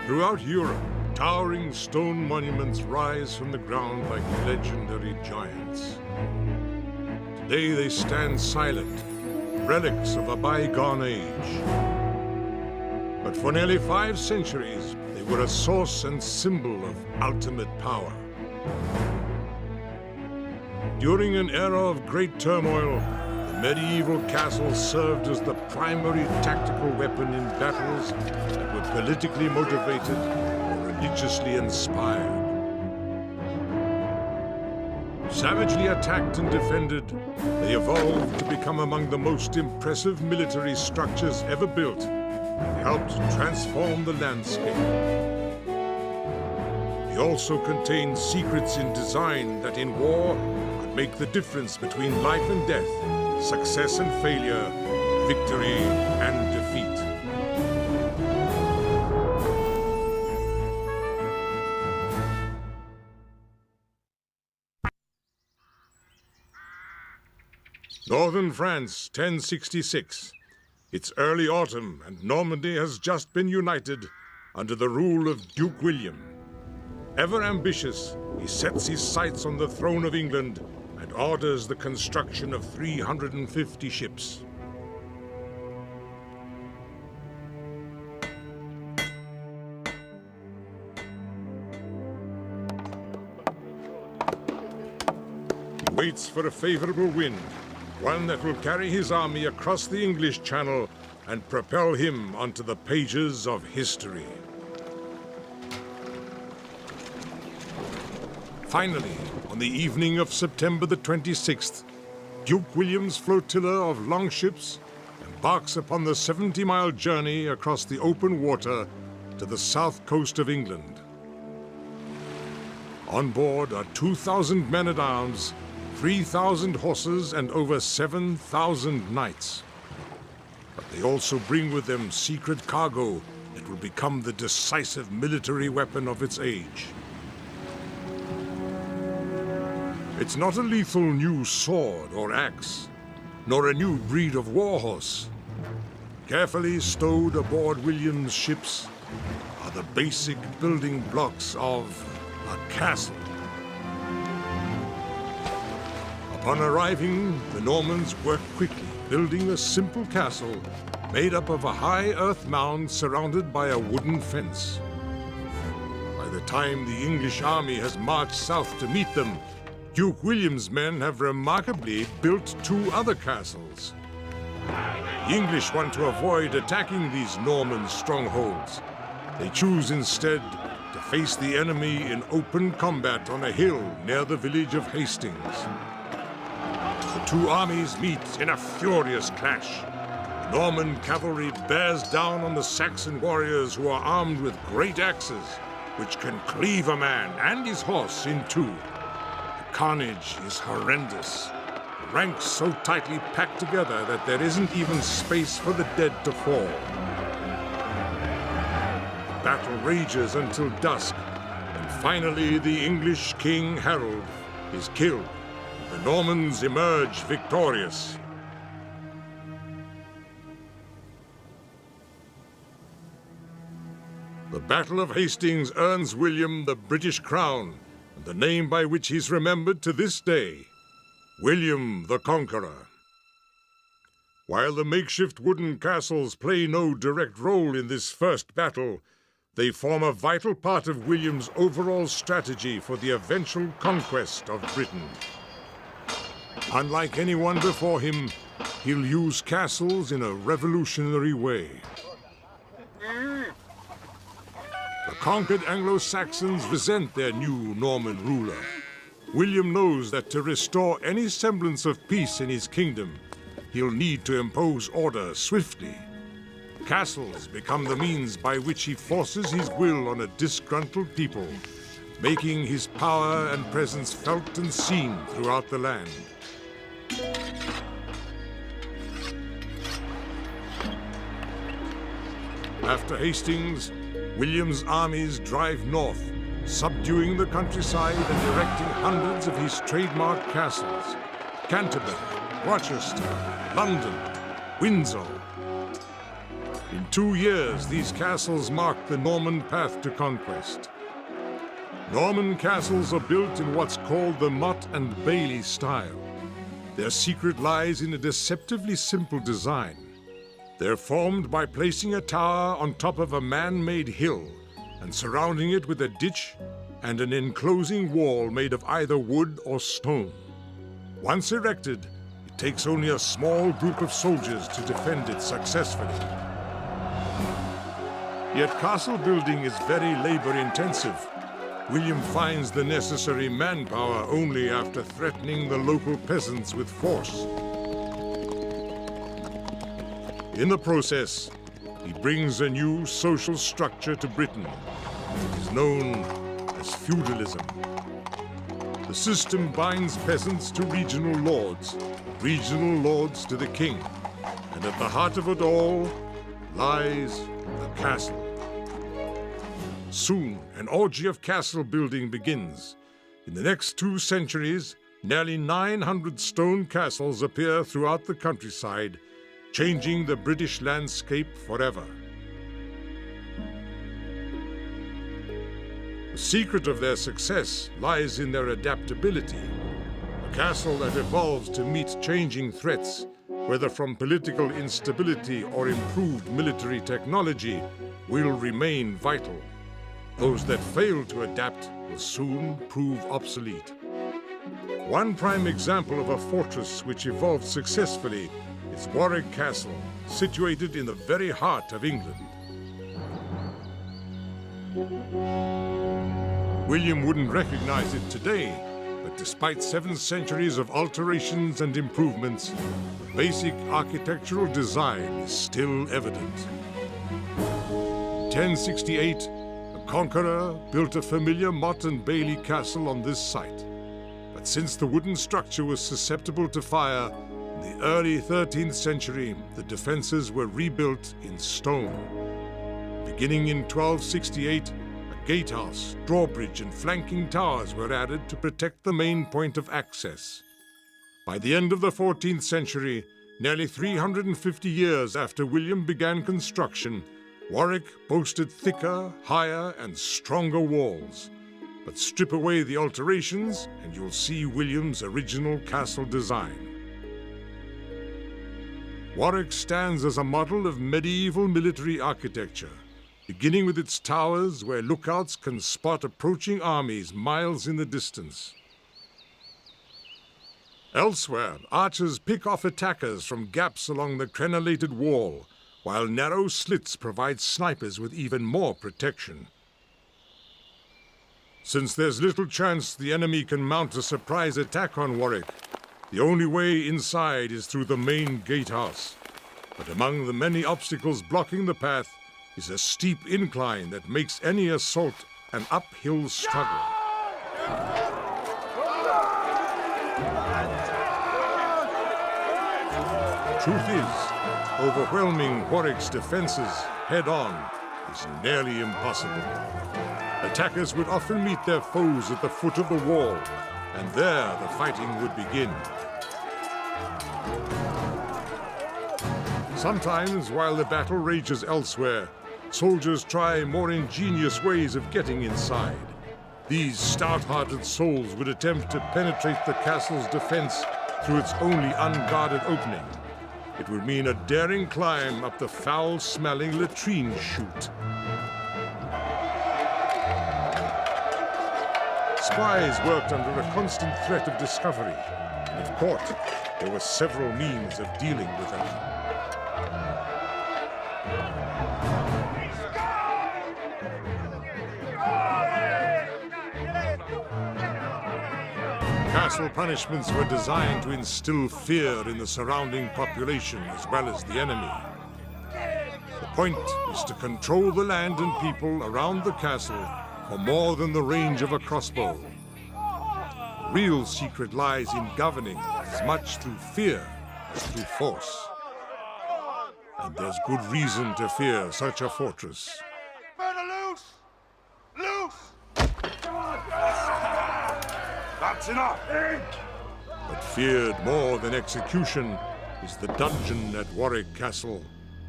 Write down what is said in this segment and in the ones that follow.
Throughout Europe, towering stone monuments rise from the ground like legendary giants. Today they stand silent, relics of a bygone age. But for nearly 5 centuries, they were a source and symbol of ultimate power. During an era of great turmoil, the medieval castle served as the primary tactical weapon in battles that were politically motivated or religiously inspired. Savagely attacked and defended, they evolved to become among the most impressive military structures ever built and helped transform the landscape. They also contained secrets in design that in war could make the difference between life and death, success and failure, victory and defeat. Northern France, 1066. It's early autumn, and Normandy has just been united under the rule of Duke William. Ever ambitious, he sets his sights on the throne of England and orders the construction of 350 ships. He waits for a favorable wind, one that will carry his army across the English Channel and propel him onto the pages of history. Finally, on the evening of September the 26th, Duke William's flotilla of longships embarks upon the 70-mile journey across the open water to the south coast of England. On board are 2,000 men-at-arms, 3,000 horses, and over 7,000 knights. But they also bring with them secret cargo that will become the decisive military weapon of its age. It's not a lethal new sword or axe, nor a new breed of warhorse. Carefully stowed aboard William's ships are the basic building blocks of a castle. Upon arriving, the Normans worked quickly, building a simple castle made up of a high earth mound surrounded by a wooden fence. By the time the English army has marched south to meet them, Duke William's men have remarkably built 2 other castles. The English want to avoid attacking these Norman strongholds. They choose instead to face the enemy in open combat on a hill near the village of Hastings. The 2 armies meet in a furious clash. The Norman cavalry bears down on the Saxon warriors who are armed with great axes, which can cleave a man and his horse in 2. The carnage is horrendous. The ranks so tightly packed together that there isn't even space for the dead to fall. The battle rages until dusk, and finally the English King Harold is killed. The Normans emerge victorious. The Battle of Hastings earns William the British crown, and the name by which he's remembered to this day, William the Conqueror. While the makeshift wooden castles play no direct role in this first battle, they form a vital part of William's overall strategy for the eventual conquest of Britain. Unlike anyone before him, he'll use castles in a revolutionary way. The conquered Anglo-Saxons resent their new Norman ruler. William knows that to restore any semblance of peace in his kingdom, he'll need to impose order swiftly. Castles become the means by which he forces his will on a disgruntled people, making his power and presence felt and seen throughout the land. After Hastings, William's armies drive north, subduing the countryside and erecting hundreds of his trademark castles: Canterbury, Rochester, London, Windsor. In 2 years, these castles marked the Norman path to conquest. Norman castles are built in what's called the Motte and Bailey style. Their secret lies in a deceptively simple design. They're formed by placing a tower on top of a man-made hill and surrounding it with a ditch and an enclosing wall made of either wood or stone. Once erected, it takes only a small group of soldiers to defend it successfully. Yet castle building is very labor-intensive. William finds the necessary manpower only after threatening the local peasants with force. In the process, he brings a new social structure to Britain. It is known as feudalism. The system binds peasants to regional lords to the king, and at the heart of it all lies the castle. Soon, an orgy of castle building begins. In the next 2 centuries, nearly 900 stone castles appear throughout the countryside, changing the British landscape forever. The secret of their success lies in their adaptability. A castle that evolves to meet changing threats, whether from political instability or improved military technology, will remain vital. Those that fail to adapt will soon prove obsolete. One prime example of a fortress which evolved successfully is Warwick Castle, situated in the very heart of England. William wouldn't recognize it today, but despite 7 centuries of alterations and improvements, the basic architectural design is still evident. In 1068, the Conqueror built a familiar Motte and Bailey castle on this site. But since the wooden structure was susceptible to fire, in the early 13th century, the defenses were rebuilt in stone. Beginning in 1268, a gatehouse, drawbridge, and flanking towers were added to protect the main point of access. By the end of the 14th century, nearly 350 years after William began construction, Warwick boasted thicker, higher, and stronger walls. But strip away the alterations, and you'll see William's original castle design. Warwick stands as a model of medieval military architecture, beginning with its towers where lookouts can spot approaching armies miles in the distance. Elsewhere, archers pick off attackers from gaps along the crenellated wall, while narrow slits provide snipers with even more protection. Since there's little chance the enemy can mount a surprise attack on Warwick, the only way inside is through the main gatehouse. But among the many obstacles blocking the path is a steep incline that makes any assault an uphill struggle. Truth is, overwhelming Warwick's defenses head-on is nearly impossible. Attackers would often meet their foes at the foot of the wall, and there the fighting would begin. Sometimes, while the battle rages elsewhere, soldiers try more ingenious ways of getting inside. These stout-hearted souls would attempt to penetrate the castle's defense through its only unguarded opening. It would mean a daring climb up the foul-smelling latrine chute. Spies worked under a constant threat of discovery, and if caught, there were several means of dealing with them. Castle punishments were designed to instill fear in the surrounding population as well as the enemy. The point is to control the land and people around the castle for more than the range of a crossbow. The real secret lies in governing as much through fear as through force. And there's good reason to fear such a fortress. Loose! Loose! That's enough! But feared more than execution is the dungeon at Warwick Castle,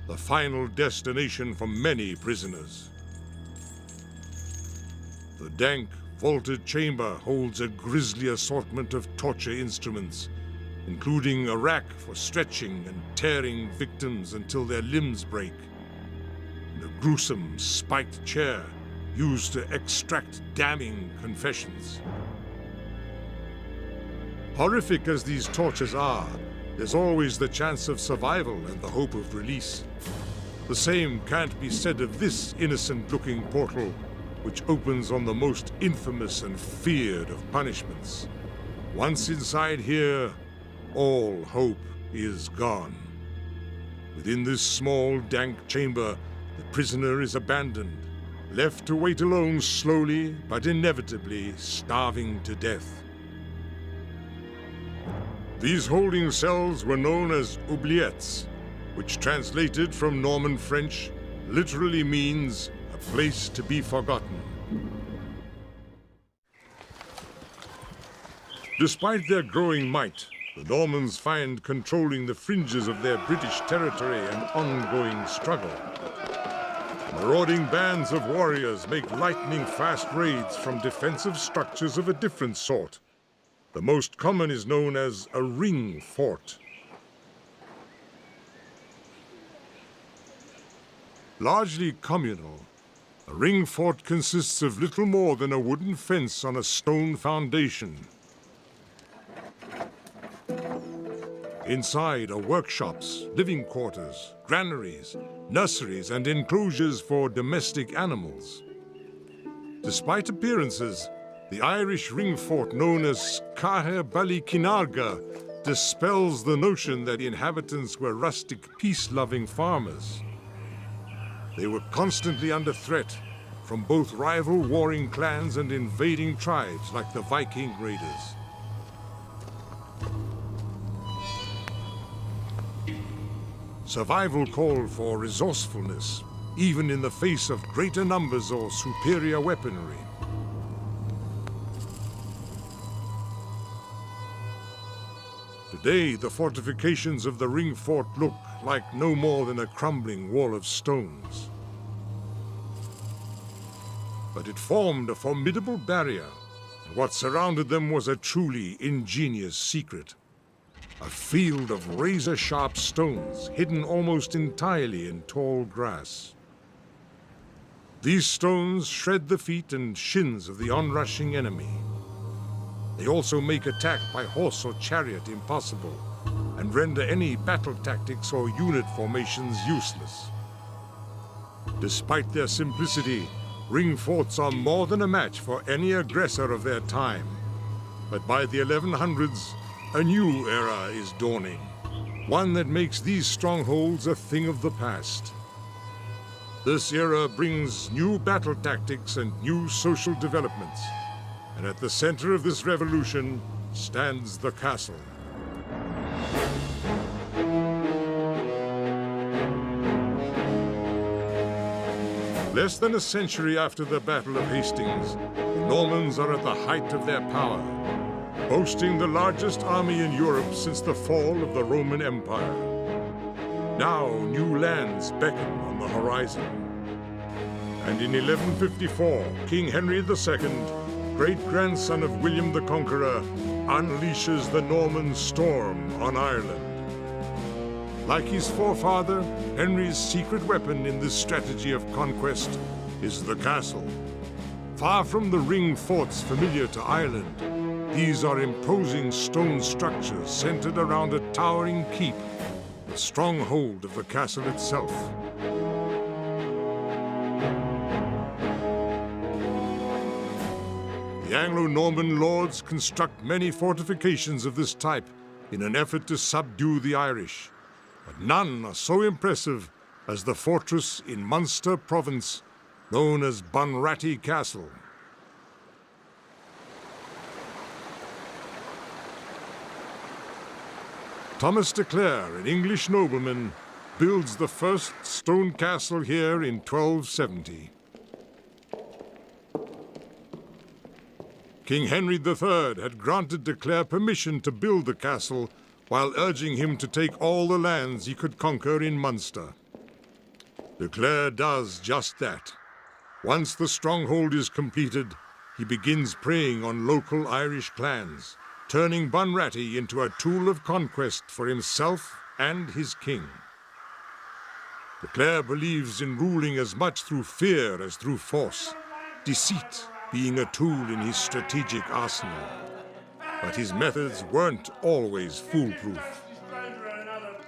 the final destination for many prisoners. The dank, vaulted chamber holds a grisly assortment of torture instruments, including a rack for stretching and tearing victims until their limbs break, and a gruesome spiked chair used to extract damning confessions. Horrific as these tortures are, there's always the chance of survival and the hope of release. The same can't be said of this innocent-looking portal, which opens on the most infamous and feared of punishments. Once inside here, all hope is gone. Within this small, dank chamber, the prisoner is abandoned, left to wait alone, slowly but inevitably starving to death. These holding cells were known as oubliettes, which translated from Norman French literally means a place to be forgotten. Despite their growing might, the Normans find controlling the fringes of their British territory an ongoing struggle. Marauding bands of warriors make lightning-fast raids from defensive structures of a different sort. The most common is known as a ring fort. Largely communal, a ring fort consists of little more than a wooden fence on a stone foundation. Inside are workshops, living quarters, granaries, nurseries, and enclosures for domestic animals. Despite appearances, the Irish ring fort known as Caher Ballykinarga dispels the notion that inhabitants were rustic, peace-loving farmers. They were constantly under threat from both rival warring clans and invading tribes like the Viking raiders. Survival called for resourcefulness, even in the face of greater numbers or superior weaponry. Today, the fortifications of the ring fort look like no more than a crumbling wall of stones. But it formed a formidable barrier, and what surrounded them was a truly ingenious secret. A field of razor-sharp stones, hidden almost entirely in tall grass. These stones shred the feet and shins of the onrushing enemy. They also make attack by horse or chariot impossible, and render any battle tactics or unit formations useless. Despite their simplicity, ring forts are more than a match for any aggressor of their time. But by the 1100s, a new era is dawning, one that makes these strongholds a thing of the past. This era brings new battle tactics and new social developments, and at the center of this revolution stands the castle. Less than a century after the Battle of Hastings, the Normans are at the height of their power, boasting the largest army in Europe since the fall of the Roman Empire. Now, new lands beckon on the horizon. And in 1154, King Henry II, great-grandson of William the Conqueror, unleashes the Norman storm on Ireland. Like his forefather, Henry's secret weapon in this strategy of conquest is the castle. Far from the ring forts familiar to Ireland, these are imposing stone structures centered around a towering keep, the stronghold of the castle itself. The Anglo-Norman lords construct many fortifications of this type in an effort to subdue the Irish, but none are so impressive as the fortress in Munster province known as Bunratty Castle. Thomas de Clare, an English nobleman, builds the first stone castle here in 1270. King Henry III had granted de Clare permission to build the castle while urging him to take all the lands he could conquer in Munster. De Clare does just that. Once the stronghold is completed, he begins preying on local Irish clans, turning Bunratty into a tool of conquest for himself and his king. De Clare believes in ruling as much through fear as through force, deceit being a tool in his strategic arsenal. But his methods weren't always foolproof.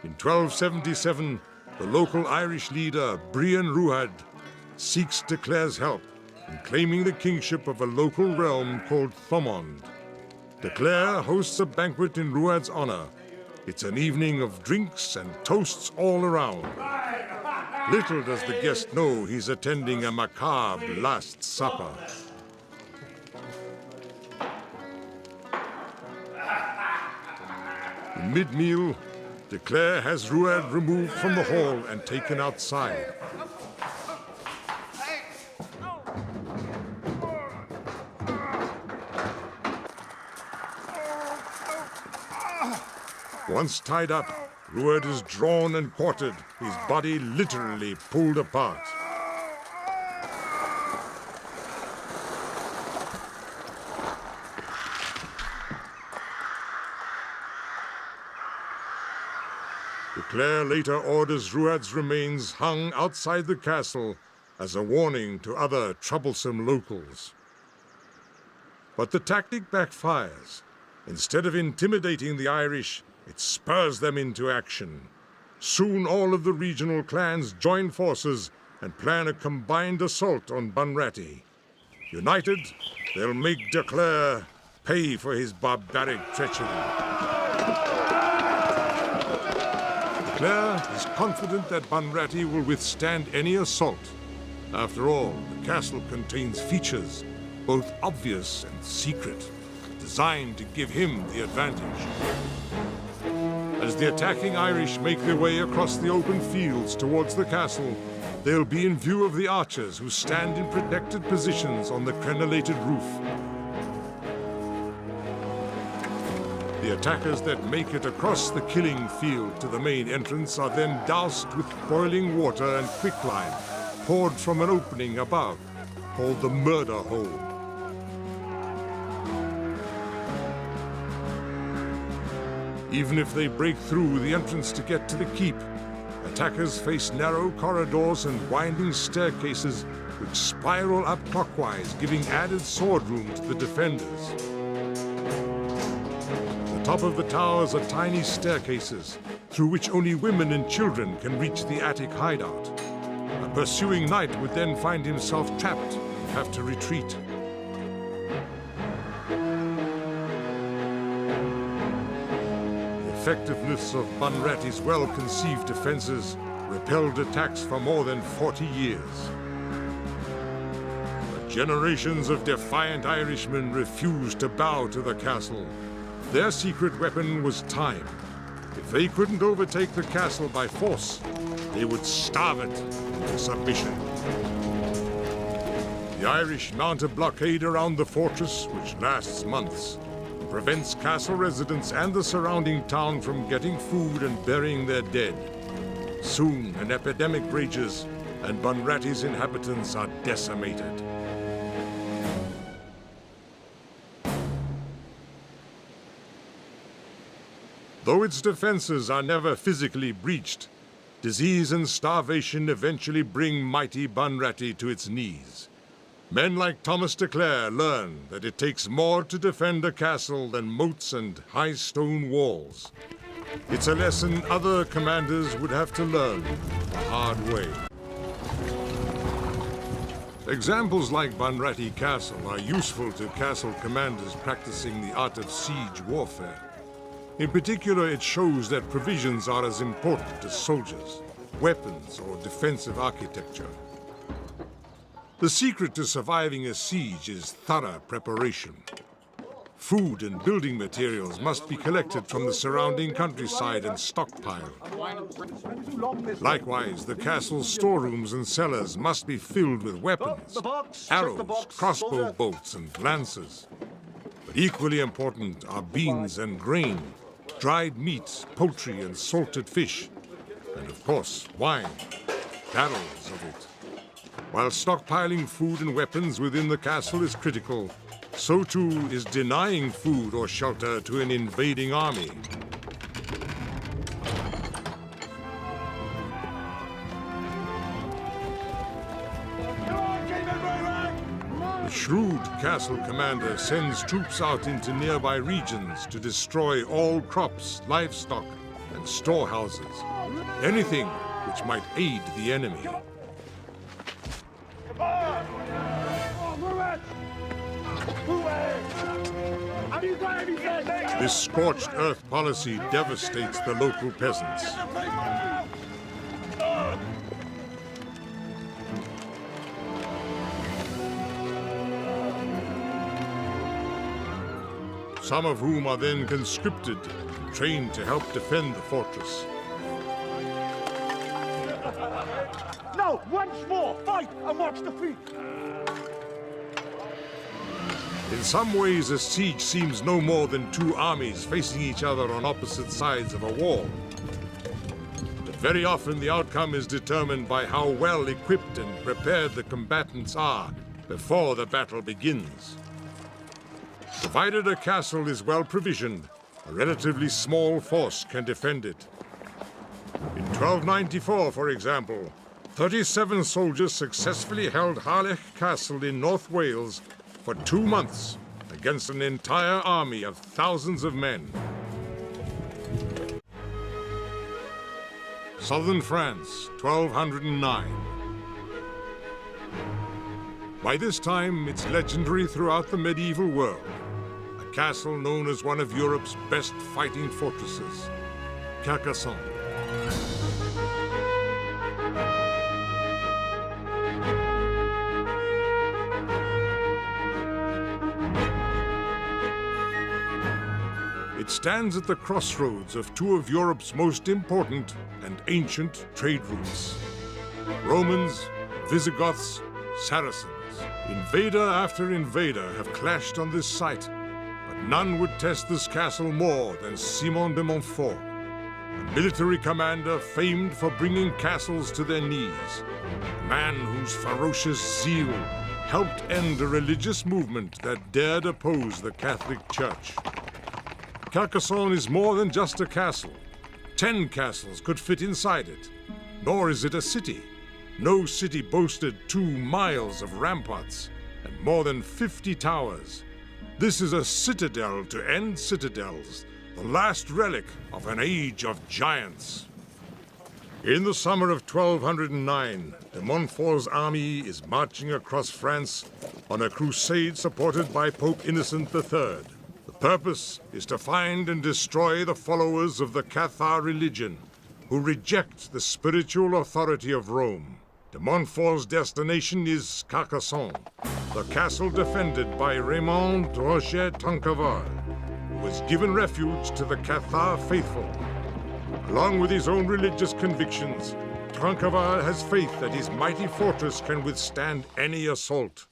In 1277, the local Irish leader, Brian Ruadh, seeks De Clare's help in claiming the kingship of a local realm called Thomond. De Clare hosts a banquet in Ruadh's honor. It's an evening of drinks and toasts all around. Little does the guest know he's attending a macabre Last Supper. In mid-meal, De Clare has Ruadh removed from the hall and taken outside. Once tied up, Ruadh is drawn and quartered, his body literally pulled apart. De Clare later orders Ruadh's remains hung outside the castle as a warning to other troublesome locals. But the tactic backfires. Instead of intimidating the Irish, it spurs them into action. Soon all of the regional clans join forces and plan a combined assault on Bunratty. United, they'll make De Clare pay for his barbaric treachery. De Clare is confident that Bunratty will withstand any assault. After all, the castle contains features, both obvious and secret, designed to give him the advantage. As the attacking Irish make their way across the open fields towards the castle, they'll be in view of the archers who stand in protected positions on the crenellated roof. The attackers that make it across the killing field to the main entrance are then doused with boiling water and quicklime, poured from an opening above, called the murder hole. Even if they break through the entrance to get to the keep, attackers face narrow corridors and winding staircases which spiral up clockwise, giving added sword room to the defenders. The top of the towers are tiny staircases through which only women and children can reach the attic hideout. A pursuing knight would then find himself trapped and have to retreat. The effectiveness of Bunratty's well-conceived defenses repelled attacks for more than 40 years. But generations of defiant Irishmen refused to bow to the castle. Their secret weapon was time. If they couldn't overtake the castle by force, they would starve it into submission. The Irish mount a blockade around the fortress, which lasts months, and prevents castle residents and the surrounding town from getting food and burying their dead. Soon, an epidemic rages, and Bunratty's inhabitants are decimated. Though its defenses are never physically breached, disease and starvation eventually bring mighty Bunratty to its knees. Men like Thomas de Clare learn that it takes more to defend a castle than moats and high stone walls. It's a lesson other commanders would have to learn the hard way. Examples like Bunratty Castle are useful to castle commanders practicing the art of siege warfare. In particular, it shows that provisions are as important as soldiers, weapons, or defensive architecture. The secret to surviving a siege is thorough preparation. Food and building materials must be collected from the surrounding countryside and stockpiled. Likewise, the castle's storerooms and cellars must be filled with weapons, arrows, crossbow bolts, and lances. But equally important are beans and grain, dried meats, poultry, and salted fish, and of course, wine. barrels of it. While stockpiling food and weapons within the castle is critical, so too is denying food or shelter to an invading army. The shrewd castle commander sends troops out into nearby regions to destroy all crops, livestock, and storehouses. Anything which might aid the enemy. This scorched earth policy devastates the local peasants. Some of whom are then conscripted and trained to help defend the fortress. No, once more, fight and watch defeat. In some ways, a siege seems no more than two armies facing each other on opposite sides of a wall. But very often, the outcome is determined by how well equipped and prepared the combatants are before the battle begins. Provided a castle is well provisioned, a relatively small force can defend it. In 1294, for example, 37 soldiers successfully held Harlech Castle in North Wales for 2 months against an entire army of thousands of men. Southern France, 1209. By this time, it's legendary throughout the medieval world. A castle known as one of Europe's best fighting fortresses, Carcassonne. It stands at the crossroads of two of Europe's most important and ancient trade routes. Romans, Visigoths, Saracens. Invader after invader have clashed on this site, but none would test this castle more than Simon de Montfort, a military commander famed for bringing castles to their knees, a man whose ferocious zeal helped end a religious movement that dared oppose the Catholic Church. Carcassonne is more than just a castle. 10 castles could fit inside it. Nor is it a city. No city boasted 2 miles of ramparts and more than 50 towers. This is a citadel to end citadels, the last relic of an age of giants. In the summer of 1209, de Montfort's army is marching across France on a crusade supported by Pope Innocent III. The purpose is to find and destroy the followers of the Cathar religion, who reject the spiritual authority of Rome. De Montfort's destination is Carcassonne, the castle defended by Raymond Tronchet-Trencavel, who was given refuge to the Cathar faithful. Along with his own religious convictions, Trencavel has faith that his mighty fortress can withstand any assault.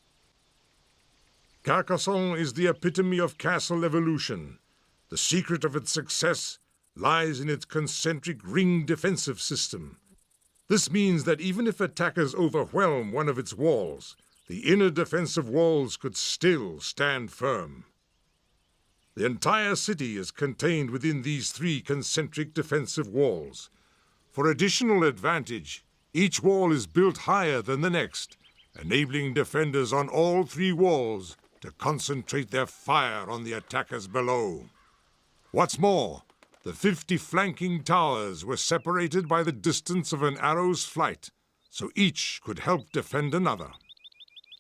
Carcassonne is the epitome of castle evolution. The secret of its success lies in its concentric ring defensive system. This means that even if attackers overwhelm one of its walls, the inner defensive walls could still stand firm. The entire city is contained within these 3 concentric defensive walls. For additional advantage, each wall is built higher than the next, enabling defenders on all 3 walls to concentrate their fire on the attackers below. What's more, the 50 flanking towers were separated by the distance of an arrow's flight, so each could help defend another.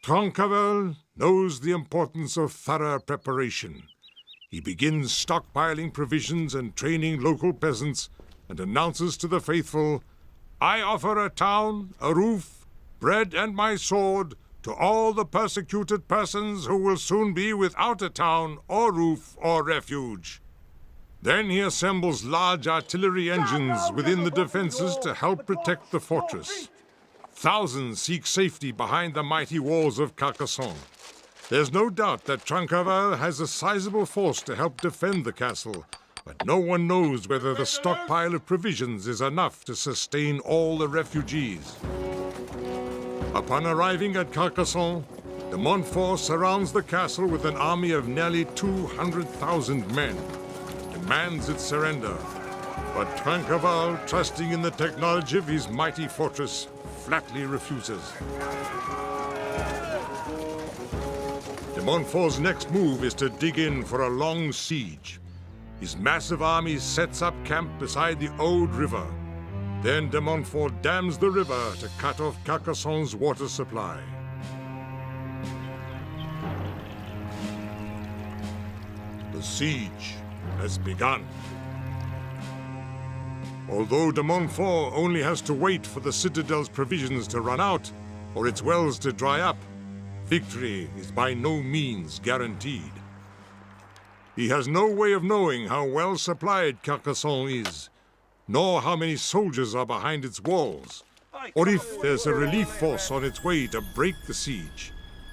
Trencavel knows the importance of thorough preparation. He begins stockpiling provisions and training local peasants and announces to the faithful, "I offer a town, a roof, bread and my sword to all the persecuted persons who will soon be without a town or roof or refuge." Then he assembles large artillery engines within the defenses to help protect the fortress. Thousands seek safety behind the mighty walls of Carcassonne. There's no doubt that Trencavel has a sizable force to help defend the castle, But no one knows whether the stockpile of provisions is enough to sustain all the refugees. Upon arriving at Carcassonne, de Montfort surrounds the castle with an army of nearly 200,000 men, demands its surrender. But Trinqueval, trusting in the technology of his mighty fortress, flatly refuses. De Montfort's next move is to dig in for a long siege. His massive army sets up camp beside the Aude River. Then de Montfort dams the river to cut off Carcassonne's water supply. The siege has begun. Although de Montfort only has to wait for the citadel's provisions to run out or its wells to dry up, victory is by no means guaranteed. He has no way of knowing how well supplied Carcassonne is, nor how many soldiers are behind its walls, or if there's a relief force on its way to break the siege.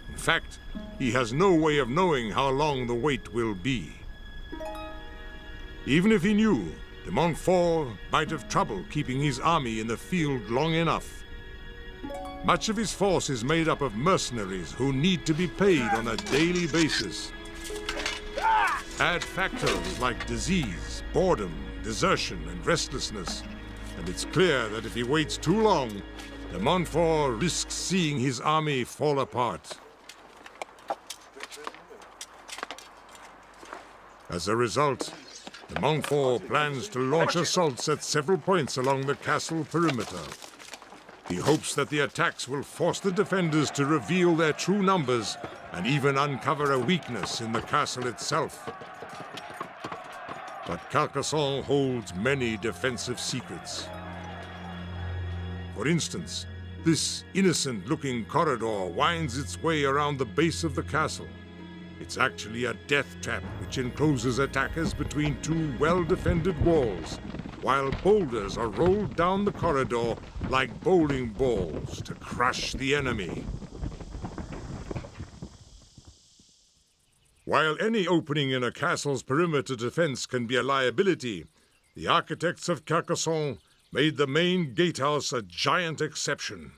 In fact, he has no way of knowing how long the wait will be. Even if he knew, de Montfort might have trouble keeping his army in the field long enough. Much of his force is made up of mercenaries who need to be paid on a daily basis. Add factors like disease, boredom, desertion, and restlessness, and it's clear that if he waits too long, de Montfort risks seeing his army fall apart. As a result, de Montfort plans to launch assaults at several points along the castle perimeter. He hopes that the attacks will force the defenders to reveal their true numbers and even uncover a weakness in the castle itself. But Carcassonne holds many defensive secrets. For instance, this innocent-looking corridor winds its way around the base of the castle. It's actually a death trap which encloses attackers between two well-defended walls, while boulders are rolled down the corridor like bowling balls to crush the enemy. While any opening in a castle's perimeter defense can be a liability, the architects of Carcassonne made the main gatehouse a giant exception.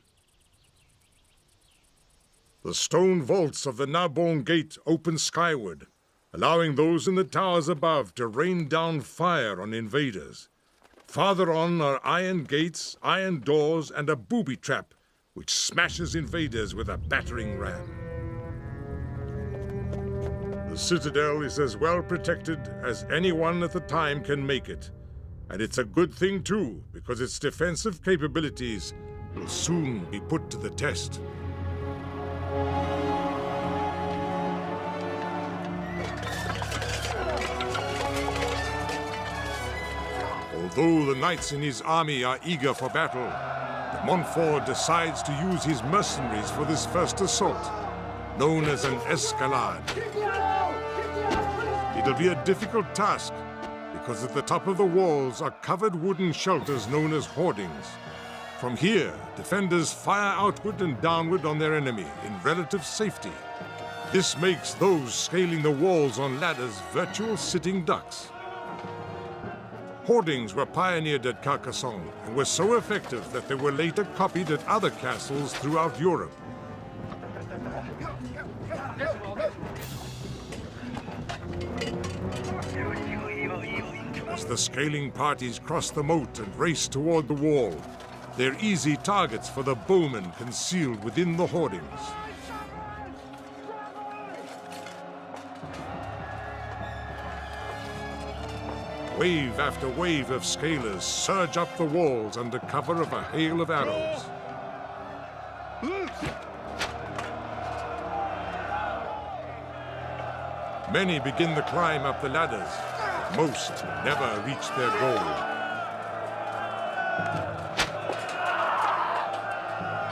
The stone vaults of the Narbonne Gate open skyward, allowing those in the towers above to rain down fire on invaders. Farther on are iron gates, iron doors, and a booby trap, which smashes invaders with a battering ram. The citadel is as well protected as anyone at the time can make it. And it's a good thing, too, because its defensive capabilities will soon be put to the test. Although the knights in his army are eager for battle, de Montfort decides to use his mercenaries for this first assault, known as an escalade. It'll be a difficult task, because at the top of the walls are covered wooden shelters known as hoardings. From here, defenders fire outward and downward on their enemy in relative safety. This makes those scaling the walls on ladders virtual sitting ducks. Hoardings were pioneered at Carcassonne and were so effective that they were later copied at other castles throughout Europe. As the scaling parties cross the moat and race toward the wall, they're easy targets for the bowmen concealed within the hoardings. Wave after wave of scalers surge up the walls under cover of a hail of arrows. Many begin the climb up the ladders. Most never reach their goal.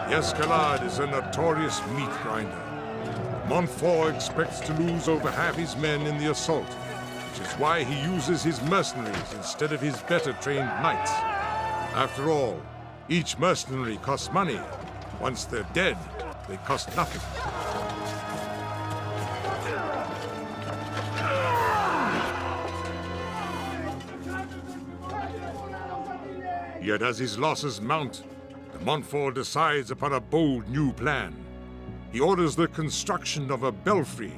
The escalade is a notorious meat grinder. Montfort expects to lose over half his men in the assault, which is why he uses his mercenaries instead of his better-trained knights. After all, each mercenary costs money. Once they're dead, they cost nothing. Yet as his losses mount, de Montfort decides upon a bold new plan. He orders the construction of a belfry,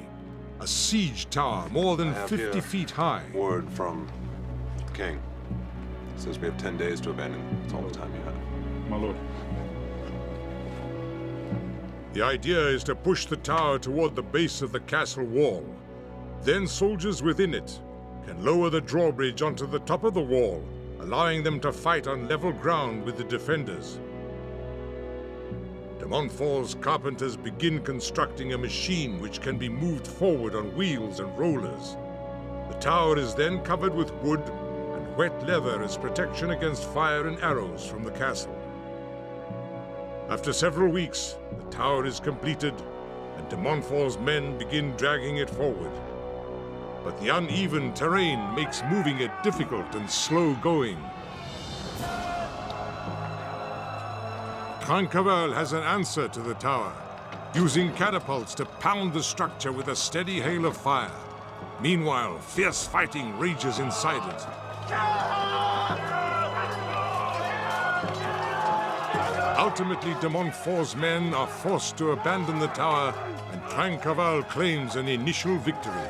a siege tower more than 50 feet high. Word from King. Says we have 10 days to abandon. That's all the time you have. My lord. The idea is to push the tower toward the base of the castle wall. Then soldiers within it can lower the drawbridge onto the top of the wall, allowing them to fight on level ground with the defenders. De Montfort's carpenters begin constructing a machine which can be moved forward on wheels and rollers. The tower is then covered with wood and wet leather as protection against fire and arrows from the castle. After several weeks, the tower is completed, and de Montfort's men begin dragging it forward. But the uneven terrain makes moving it difficult and slow-going. Trinqueval has an answer to the tower, using catapults to pound the structure with a steady hail of fire. Meanwhile, fierce fighting rages inside it. Ultimately, de Montfort's men are forced to abandon the tower, and Trinqueval claims an initial victory.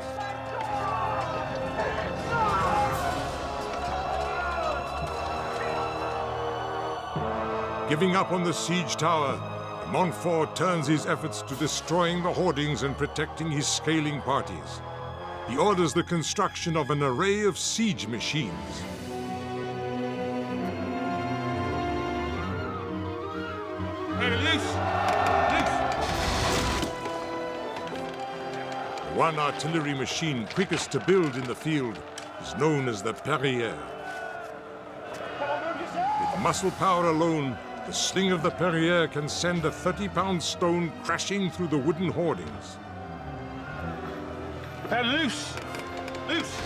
Giving up on the siege tower, de Montfort turns his efforts to destroying the hoardings and protecting his scaling parties. He orders the construction of an array of siege machines. The one artillery machine quickest to build in the field is known as the Perrier. With muscle power alone, the sling of the Perrier can send a 30-pound stone crashing through the wooden hoardings. Loose! Loose!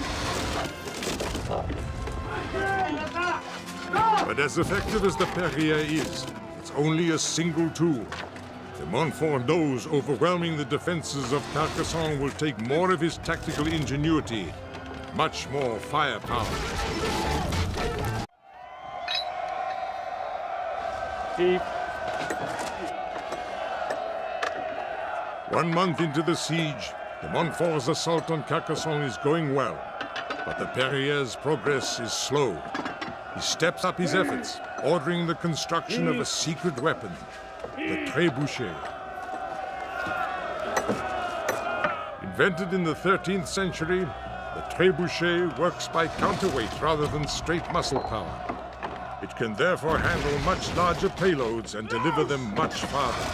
But as effective as the Perrier is, it's only a single tool. De Montfort knows overwhelming the defenses of Carcassonne will take more of his tactical ingenuity, much more firepower. Keep. 1 month into the siege, de Montfort's assault on Carcassonne is going well, but the Perrier's progress is slow. He steps up his efforts, ordering the construction of a secret weapon, the trebuchet. Invented in the 13th century, the trebuchet works by counterweight rather than straight muscle power. It can therefore handle much larger payloads and deliver them much farther.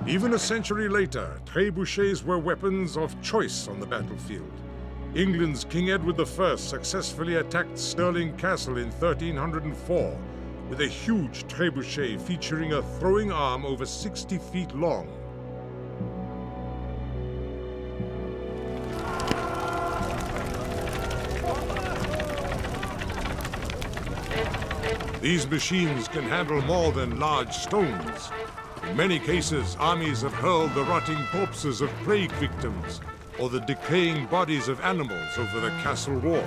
Even a century later, trebuchets were weapons of choice on the battlefield. England's King Edward I successfully attacked Stirling Castle in 1304 with a huge trebuchet featuring a throwing arm over 60 feet long. These machines can handle more than large stones. In many cases, armies have hurled the rotting corpses of plague victims or the decaying bodies of animals over the castle walls.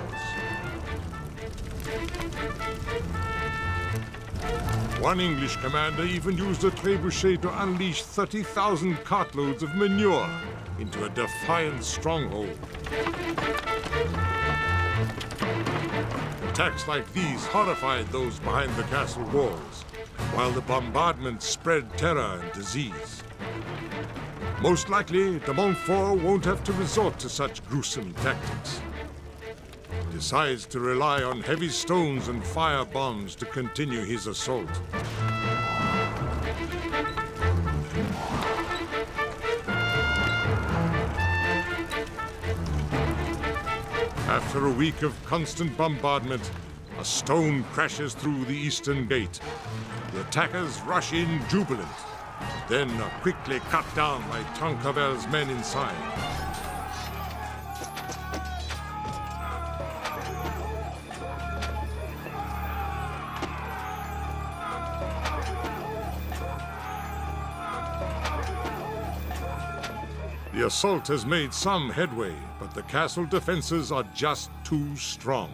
One English commander even used a trebuchet to unleash 30,000 cartloads of manure into a defiant stronghold. Attacks like these horrified those behind the castle walls, while the bombardment spread terror and disease. Most likely, de Montfort won't have to resort to such gruesome tactics. He decides to rely on heavy stones and fire bombs to continue his assault. After a week of constant bombardment, a stone crashes through the eastern gate. The attackers rush in jubilant, then are quickly cut down by Trinqueval's men inside. The assault has made some headway, but the castle defenses are just too strong.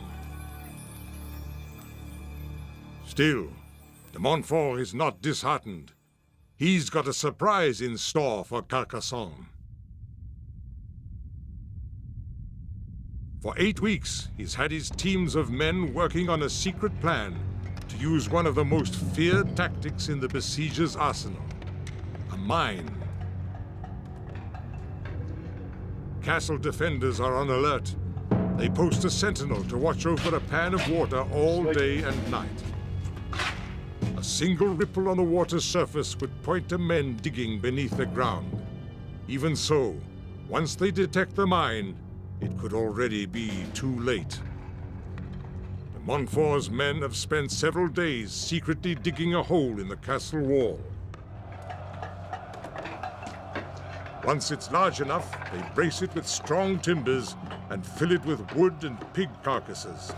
Still, de Montfort is not disheartened. He's got a surprise in store for Carcassonne. For 8 weeks, he's had his teams of men working on a secret plan to use one of the most feared tactics in the besiegers' arsenal, a mine. Castle defenders are on alert. They post a sentinel to watch over a pan of water all day and night. A single ripple on the water's surface would point to men digging beneath the ground. Even so, once they detect the mine, it could already be too late. The Montfort's men have spent several days secretly digging a hole in the castle wall. Once it's large enough, they brace it with strong timbers and fill it with wood and pig carcasses.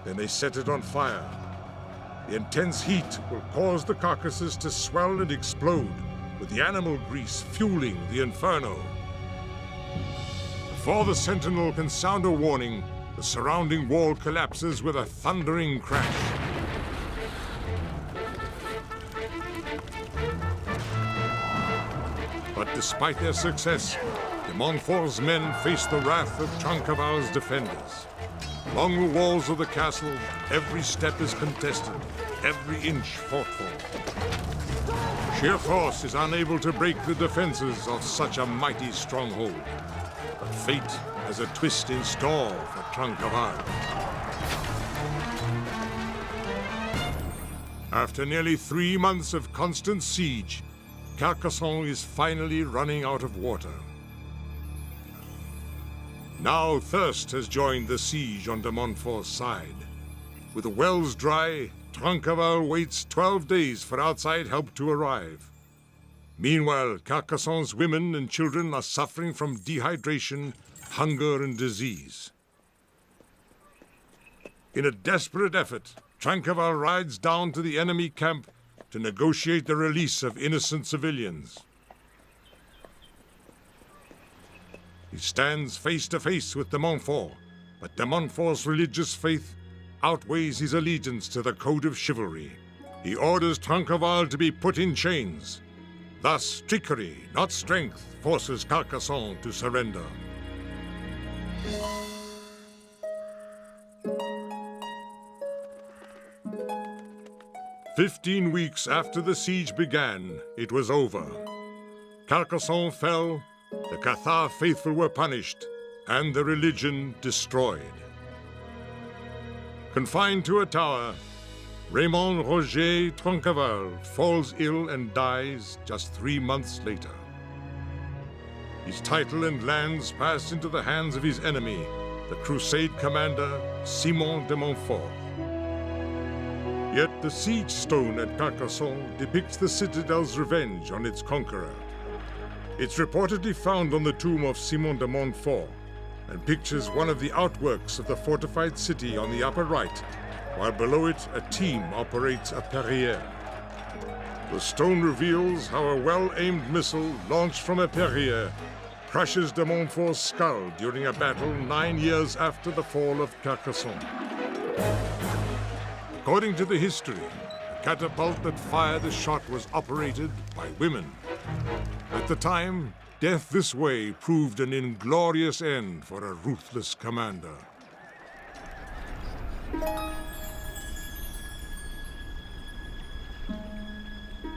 Then they set it on fire. The intense heat will cause the carcasses to swell and explode, with the animal grease fueling the inferno. Before the sentinel can sound a warning, the surrounding wall collapses with a thundering crash. But despite their success, de Montfort's men face the wrath of Trinqueval's defenders. Along the walls of the castle, every step is contested, every inch fought for. Sheer force is unable to break the defenses of such a mighty stronghold. But fate has a twist in store for Trinqueval. After nearly 3 months of constant siege, Carcassonne is finally running out of water. Now thirst has joined the siege on de Montfort's side. With the wells dry, Trinqueval waits 12 days for outside help to arrive. Meanwhile, Carcassonne's women and children are suffering from dehydration, hunger, and disease. In a desperate effort, Trinqueval rides down to the enemy camp to negotiate the release of innocent civilians. He stands face to face with de Montfort, but de Montfort's religious faith outweighs his allegiance to the code of chivalry. He orders Trinqueval to be put in chains. Thus, trickery, not strength, forces Carcassonne to surrender. "15 weeks after the siege began, it was over. Carcassonne fell, the Cathar faithful were punished, and the religion destroyed. Confined to a tower, Raymond Roger Trinqueval falls ill and dies just 3 months later. His title and lands passed into the hands of his enemy, the Crusade commander Simon de Montfort. Yet the siege stone at Carcassonne depicts the citadel's revenge on its conqueror. It's reportedly found on the tomb of Simon de Montfort and pictures one of the outworks of the fortified city on the upper right, while below it a team operates a Perrier. The stone reveals how a well-aimed missile launched from a Perrier crushes de Montfort's skull during a battle 9 years after the fall of Carcassonne. According to the history, the catapult that fired the shot was operated by women. At the time, death this way proved an inglorious end for a ruthless commander.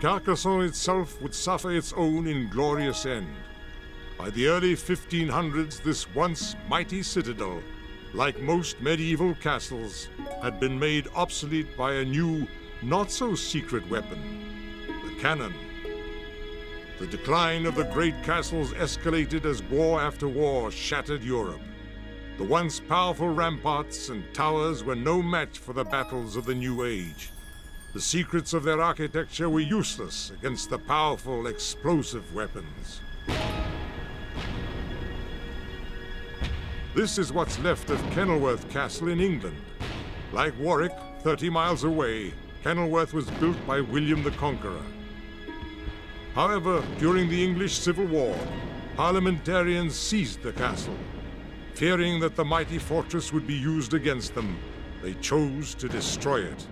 Carcassonne itself would suffer its own inglorious end. By the early 1500s, this once mighty citadel, like most medieval castles, had been made obsolete by a new, not-so-secret weapon, the cannon. The decline of the great castles escalated as war after war shattered Europe. The once powerful ramparts and towers were no match for the battles of the New Age. The secrets of their architecture were useless against the powerful, explosive weapons. This is what's left of Kenilworth Castle in England. Like Warwick, 30 miles away, Kenilworth was built by William the Conqueror. However, during the English Civil War, parliamentarians seized the castle. Fearing that the mighty fortress would be used against them, they chose to destroy it.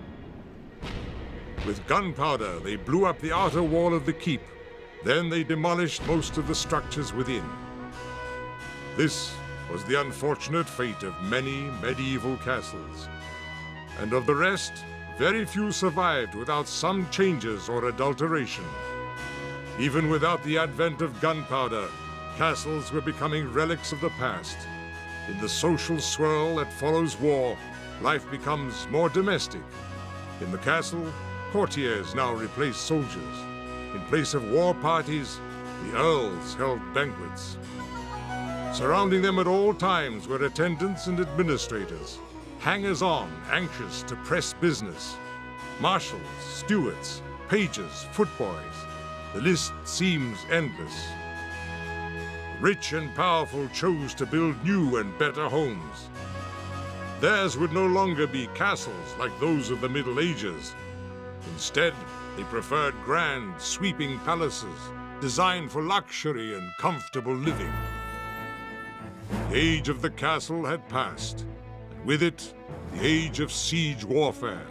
With gunpowder, they blew up the outer wall of the keep. Then they demolished most of the structures within. This was the unfortunate fate of many medieval castles. And of the rest, very few survived without some changes or adulteration. Even without the advent of gunpowder, castles were becoming relics of the past. In the social swirl that follows war, life becomes more domestic. In the castle, courtiers now replace soldiers. In place of war parties, the earls held banquets. Surrounding them at all times were attendants and administrators, hangers-on anxious to press business, marshals, stewards, pages, footboys. The list seems endless. Rich and powerful chose to build new and better homes. Theirs would no longer be castles like those of the Middle Ages. Instead, they preferred grand, sweeping palaces designed for luxury and comfortable living. The age of the castle had passed, and with it, the age of siege warfare.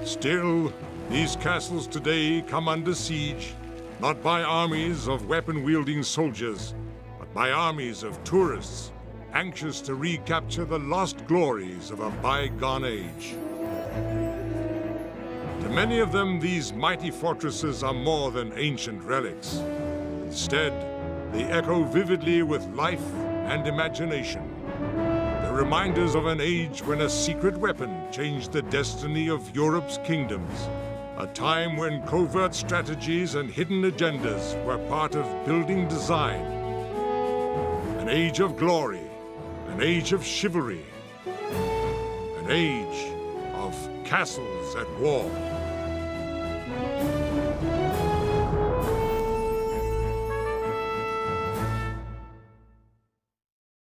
Still, these castles today come under siege, not by armies of weapon-wielding soldiers, but by armies of tourists, anxious to recapture the lost glories of a bygone age. To many of them, these mighty fortresses are more than ancient relics. Instead, they echo vividly with life and imagination. They're reminders of an age when a secret weapon changed the destiny of Europe's kingdoms. A time when covert strategies and hidden agendas were part of building design. An age of glory, an age of chivalry, an age of castles at war.